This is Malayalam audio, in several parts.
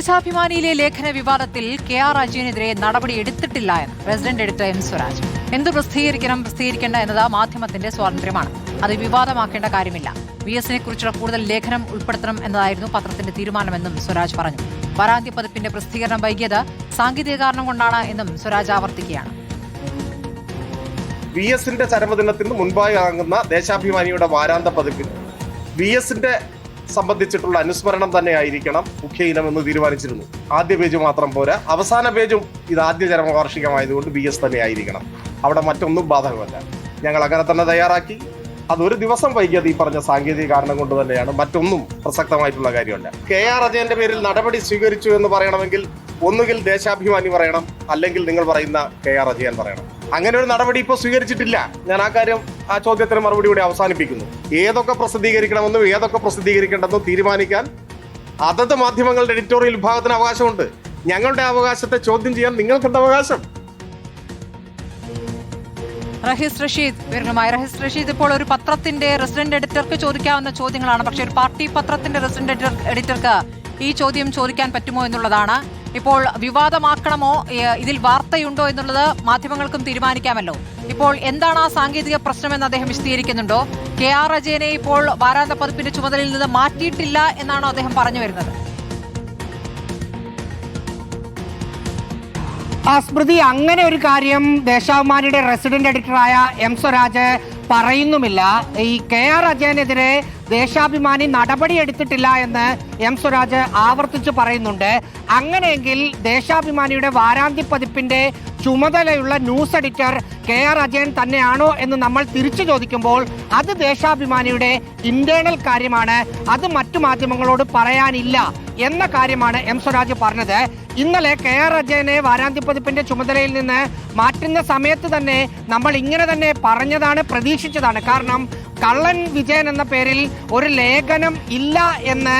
ദേശാഭിമാനിയിലെ ലേഖന വിവാദത്തിൽ KR അജയനെതിരെ നടപടി എടുത്തിട്ടില്ല എന്ന് പ്രസിഡന്റ് എഡിറ്റർ M. സ്വരാജ്. എന്തു പ്രസിദ്ധീകരിക്കേണ്ട എന്നത് മാധ്യമത്തിന്റെ സ്വാതന്ത്ര്യമാണ്. അത് വിവാദമാക്കേണ്ട കാര്യമില്ല. VS-നെ കുറിച്ചുള്ള കൂടുതൽ ലേഖനം ഉൾപ്പെടുത്തണം എന്നതായിരുന്നു പത്രത്തിന്റെ തീരുമാനമെന്നും സ്വരാജ് പറഞ്ഞു. വാരാന്ത്യ പതിപ്പിന്റെ പ്രസിദ്ധീകരണം വൈകിയത് സാങ്കേതിക കാരണം കൊണ്ടാണ് എന്നും സ്വരാജ് ആവർത്തിക്കുകയാണ്. VS-ന്റെ ചരമദിനത്തിന് മുൻപായി ഇറങ്ങുന്ന ദേശാഭിമാനിയുടെ വാരാന്ത പതിപ്പിൽ VS-ന്റെ സംബന്ധിച്ചിട്ടുള്ള അനുസ്മരണം തന്നെ ആയിരിക്കണം മുഖ്യ ഇനം എന്ന് തീരുമാനിച്ചിരുന്നു. ആദ്യ പേജ് മാത്രം പോരാ, അവസാന പേജും ഇത് ആദ്യ ചരമവാർഷികമായതുകൊണ്ട് VS തന്നെ ആയിരിക്കണം. അവിടെ മറ്റൊന്നും ബാധകമല്ല. ഞങ്ങൾ അങ്ങനെ തന്നെ തയ്യാറാക്കി. അതൊരു ദിവസം വൈകിയത് ഈ പറഞ്ഞ സാങ്കേതിക കാരണം കൊണ്ട് തന്നെയാണ്, മറ്റൊന്നും പ്രസക്തമായിട്ടുള്ള കാര്യമല്ല. KR അജയന്റെ പേരിൽ നടപടി സ്വീകരിച്ചു എന്ന് പറയണമെങ്കിൽ ഒന്നുകിൽ ദേശാഭിമാനി പറയണം, അല്ലെങ്കിൽ നിങ്ങൾ പറയുന്ന KR അജയൻ പറയണം. അങ്ങനെ ഒരു നടപടി ഇപ്പോൾ സ്വീകരിച്ചിട്ടില്ല. ഞാൻ ആ ചോദ്യത്തിന് മറുപടി കൂടി അവസാനിപ്പിക്കുന്നു. ഏതൊക്കെ പ്രസിദ്ധീകരിക്കണമെന്നും ഏതൊക്കെ പ്രസിദ്ധീകരിക്കേണ്ടെന്നും തീരുമാനിക്കാൻ അതത് മാധ്യമങ്ങളുടെ എഡിറ്റോറിയൽ വിഭാഗത്തിന് അവകാശമുണ്ട്. ഞങ്ങളുടെ അവകാശത്തെ ചോദ്യം ചെയ്യാൻ നിങ്ങൾക്കുണ്ട് അവകാശം. റഹീസ് റഷീദ്, ഇപ്പോൾ ഒരു പത്രത്തിന്റെ റെസിഡന്റ് എഡിറ്റർക്ക് ചോദിക്കാവുന്ന ചോദ്യങ്ങളാണ്. പക്ഷേ ഒരു പാർട്ടി പത്രത്തിന്റെ റെസിഡന്റ് എഡിറ്റർക്ക് ഈ ചോദ്യം ചോദിക്കാൻ പറ്റുമോ എന്നുള്ളതാണ്. ഇപ്പോൾ വിവാദമാക്കണമോ, ഇതിൽ വാർത്തയുണ്ടോ എന്നുള്ളത് മാധ്യമങ്ങൾക്കും തീരുമാനിക്കാമല്ലോ. ഇപ്പോൾ എന്താണ് ആ സാങ്കേതിക പ്രശ്നമെന്ന് അദ്ദേഹം വിശദീകരിക്കുന്നുണ്ടോ? KR അജയനെ ഇപ്പോൾ വാരാന്ത പതിപ്പിന്റെ ചുമതലയിൽ നിന്ന് മാറ്റിയിട്ടില്ല എന്നാണോ അദ്ദേഹം പറഞ്ഞു വരുന്നത്? സ്മൃതി, അങ്ങനെ ഒരു കാര്യം ദേശാഭിമാനിയുടെ റെസിഡന്റ് എഡിറ്ററായ M. സ്വരാജ് പറയുന്നുമില്ല. ഈ KR അജയനെതിരെ ദേശാഭിമാനി നടപടിയെടുത്തിട്ടില്ല എന്ന് M. സ്വരാജ് ആവർത്തിച്ച് പറയുന്നുണ്ട്. അങ്ങനെയെങ്കിൽ ദേശാഭിമാനിയുടെ വാരാന്ത്യ പതിപ്പിന്റെ ചുമതലയുള്ള ന്യൂസ് എഡിറ്റർ KR അജയൻ തന്നെയാണോ എന്ന് നമ്മൾ തിരിച്ചു ചോദിക്കുമ്പോൾ അത് ദേശാഭിമാനിയുടെ ഇന്റേണൽ കാര്യമാണ്, അത് മറ്റു മാധ്യമങ്ങളോട് പറയാനില്ല എന്ന കാര്യമാണ് M. സ്വരാജ് പറഞ്ഞത്. ഇന്നലെ KR അജയനെ വാരാന്ത്യ പതിപ്പിന്റെ ചുമതലയിൽ നിന്ന് മാറ്റുന്ന സമയത്ത് തന്നെ നമ്മൾ ഇങ്ങനെ തന്നെ പറഞ്ഞതാണ്, പ്രതീക്ഷിച്ചതാണ്. കാരണം കള്ളൻ വിജയൻ എന്ന പേരിൽ ഒരു ലേഖനം ഇല്ല എന്ന്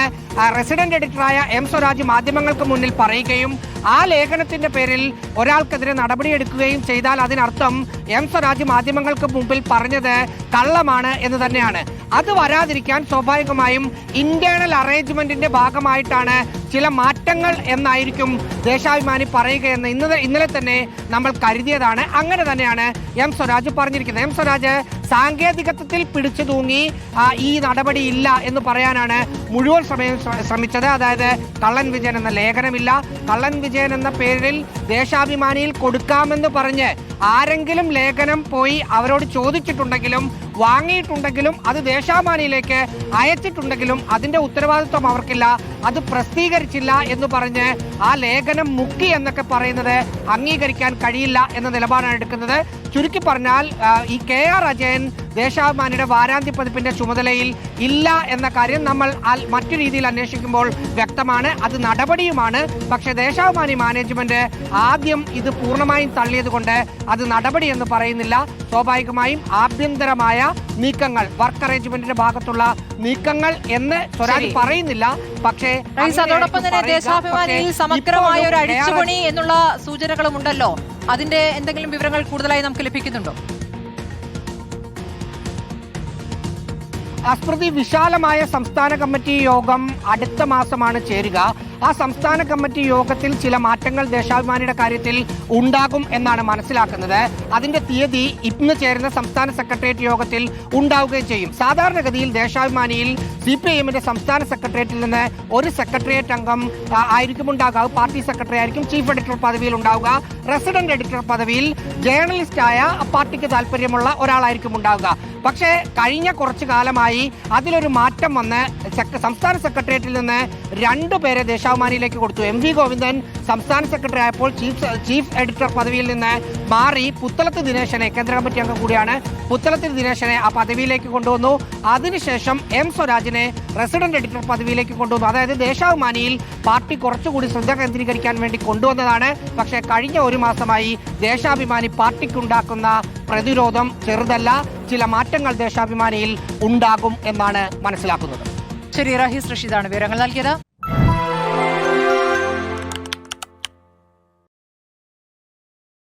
റെസിഡന്റ് എഡിറ്ററായ M. സ്വരാജ് മാധ്യമങ്ങൾക്ക് മുന്നിൽ പറയുകയും ആ ലേഖനത്തിന്റെ പേരിൽ ഒരാൾക്കെതിരെ നടപടിയെടുക്കുകയും ചെയ്താൽ അതിനർത്ഥം M. സ്വരാജ് മാധ്യമങ്ങൾക്ക് മുമ്പിൽ പറഞ്ഞത് കള്ളമാണ് എന്ന് തന്നെയാണ്. അത് വരാതിരിക്കാൻ സ്വാഭാവികമായും ഇന്റേണൽ അറേഞ്ച്മെന്റിന്റെ ഭാഗമായിട്ടാണ് ചില മാറ്റങ്ങൾ എന്നായിരിക്കും ദേശാഭിമാനി പറയുകയെന്ന് ഇന്നലെ തന്നെ നമ്മൾ കരുതിയതാണ്. അങ്ങനെ തന്നെയാണ് M. സ്വരാജ് പറഞ്ഞിരിക്കുന്നത്. M. സ്വരാജ് സാങ്കേതികത്വത്തിൽ പിടിച്ചു തൂങ്ങി ഈ നടപടി ഇല്ല എന്ന് പറയാനാണ് മുഴുവൻ സമയം ശ്രമിച്ചത്. അതായത് കള്ളൻ വിജയൻ എന്ന ലേഖനമില്ല, കള്ളൻ വിജയൻ എന്ന പേരിൽ ദേശാഭിമാനിയിൽ കൊടുക്കാമെന്ന് പറഞ്ഞ് ആരെങ്കിലും ലേഖനം പോയി അവരോട് ചോദിച്ചിട്ടുണ്ടെങ്കിലും വാങ്ങിയിട്ടുണ്ടെങ്കിലും അത് ദേശാഭിമാനിയിലേക്ക് അയച്ചിട്ടുണ്ടെങ്കിലും അതിന്റെ ഉത്തരവാദിത്വം അവർക്കില്ല, അത് പ്രസിദ്ധീകരിച്ചില്ല എന്ന് പറഞ്ഞ് ആ ലേഖനം മുക്കി എന്നൊക്കെ പറയുന്നത് അംഗീകരിക്കാൻ കഴിയില്ല എന്ന നിലപാടാണ് എടുക്കുന്നത്. ചുരുക്കി പറഞ്ഞാൽ ഈ KR അജയൻ ദേശാഭിമാനിയുടെ വാരാന്ത്യ പതിപ്പിന്റെ ചുമതലയിൽ ഇല്ല എന്ന കാര്യം നമ്മൾ മറ്റു രീതിയിൽ അന്വേഷിക്കുമ്പോൾ വ്യക്തമാണ്, അത് നടപടിയുമാണ്. പക്ഷെ ദേശാഭിമാനി മാനേജ്മെന്റ് ആദ്യം ഇത് പൂർണ്ണമായും തള്ളിയത് കൊണ്ട് അത് നടപടി എന്ന് പറയുന്നില്ല. സ്വാഭാവികമായും ആഭ്യന്തരമായ നീക്കങ്ങൾ, വർക്ക് അറേഞ്ച്മെന്റിന്റെ ഭാഗത്തുള്ള നീക്കങ്ങൾ എന്ന് സ്വരാജ് പറയുന്നില്ല. പക്ഷേ അതോടൊപ്പം തന്നെ ദേശാഭിമാനിയിൽ സമഗ്രമായ ഒരു അഴിച്ചുപണി എന്നുള്ള സൂചനകളും ഉണ്ടല്ലോ. അതിന്റെ എന്തെങ്കിലും വിവരങ്ങൾ കൂടുതലായി നമുക്ക് ലഭിക്കുന്നുണ്ടോ? സ്മൃതി, വിശാലമായ സംസ്ഥാന കമ്മിറ്റി യോഗം അടുത്ത മാസമാണ് ചേരുക. ആ സംസ്ഥാന കമ്മിറ്റി യോഗത്തിൽ ചില മാറ്റങ്ങൾ ദേശാഭിമാനിയുടെ കാര്യത്തിൽ ഉണ്ടാകും എന്നാണ് മനസ്സിലാക്കുന്നത്. അതിന്റെ തീയതി ഇന്ന് ചേരുന്ന സംസ്ഥാന സെക്രട്ടേറിയറ്റ് യോഗത്തിൽ ഉണ്ടാവുകയും ചെയ്യും. സാധാരണഗതിയിൽ ദേശാഭിമാനിയിൽ CPIMന്റെ സംസ്ഥാന സെക്രട്ടേറിയറ്റിൽ നിന്ന് ഒരു സെക്രട്ടേറിയറ്റ് അംഗം ആയിരിക്കും ഉണ്ടാകുക. പാർട്ടി സെക്രട്ടറി ആയിരിക്കും ചീഫ് എഡിറ്റർ പദവിയിൽ ഉണ്ടാവുക. റെസിഡന്റ് എഡിറ്റർ പദവിയിൽ ജേർണലിസ്റ്റായ പാർട്ടിക്ക് താല്പര്യമുള്ള ഒരാളായിരിക്കും ഉണ്ടാവുക. പക്ഷേ കഴിഞ്ഞ കുറച്ചു കാലമായി അതിലൊരു മാറ്റം വന്ന് സംസ്ഥാന സെക്രട്ടേറിയറ്റിൽ നിന്ന് 2 പേരെ ദേശാഭിമാനിയിലേക്ക് കൊടുത്തു. MV ഗോവിന്ദൻ സംസ്ഥാന സെക്രട്ടറി ആയപ്പോൾ ചീഫ് എഡിറ്റർ പദവിയിൽ നിന്ന് മാറി പുത്തലത്ത് ദിനേശനെ, കേന്ദ്ര കമ്മിറ്റി അംഗം കൂടിയാണ്, പുത്തലത്ത് ദിനേശനെ ആ പദവിയിലേക്ക് കൊണ്ടുവന്നു. അതിനുശേഷം M. സ്വരാജിനെ റെസിഡന്റ് എഡിറ്റർ പദവിയിലേക്ക് കൊണ്ടുവന്നു. അതായത് ദേശാഭിമാനിയിൽ പാർട്ടി കുറച്ചുകൂടി ശ്രദ്ധ കേന്ദ്രീകരിക്കാൻ വേണ്ടി കൊണ്ടുവന്നതാണ്. പക്ഷേ കഴിഞ്ഞ ഒരു മാസമായി ദേശാഭിമാനി പാർട്ടിക്കുണ്ടാക്കുന്ന പ്രതിരോധം ചെറുതല്ല. ചില മാറ്റങ്ങൾ ദേശാഭിമാനിയിൽ ഉണ്ടാകും എന്നാണ് മനസ്സിലാക്കുന്നത്. ശരി, റഹീസ് റഷീദാണ് വിവരങ്ങൾ നൽകിയത്.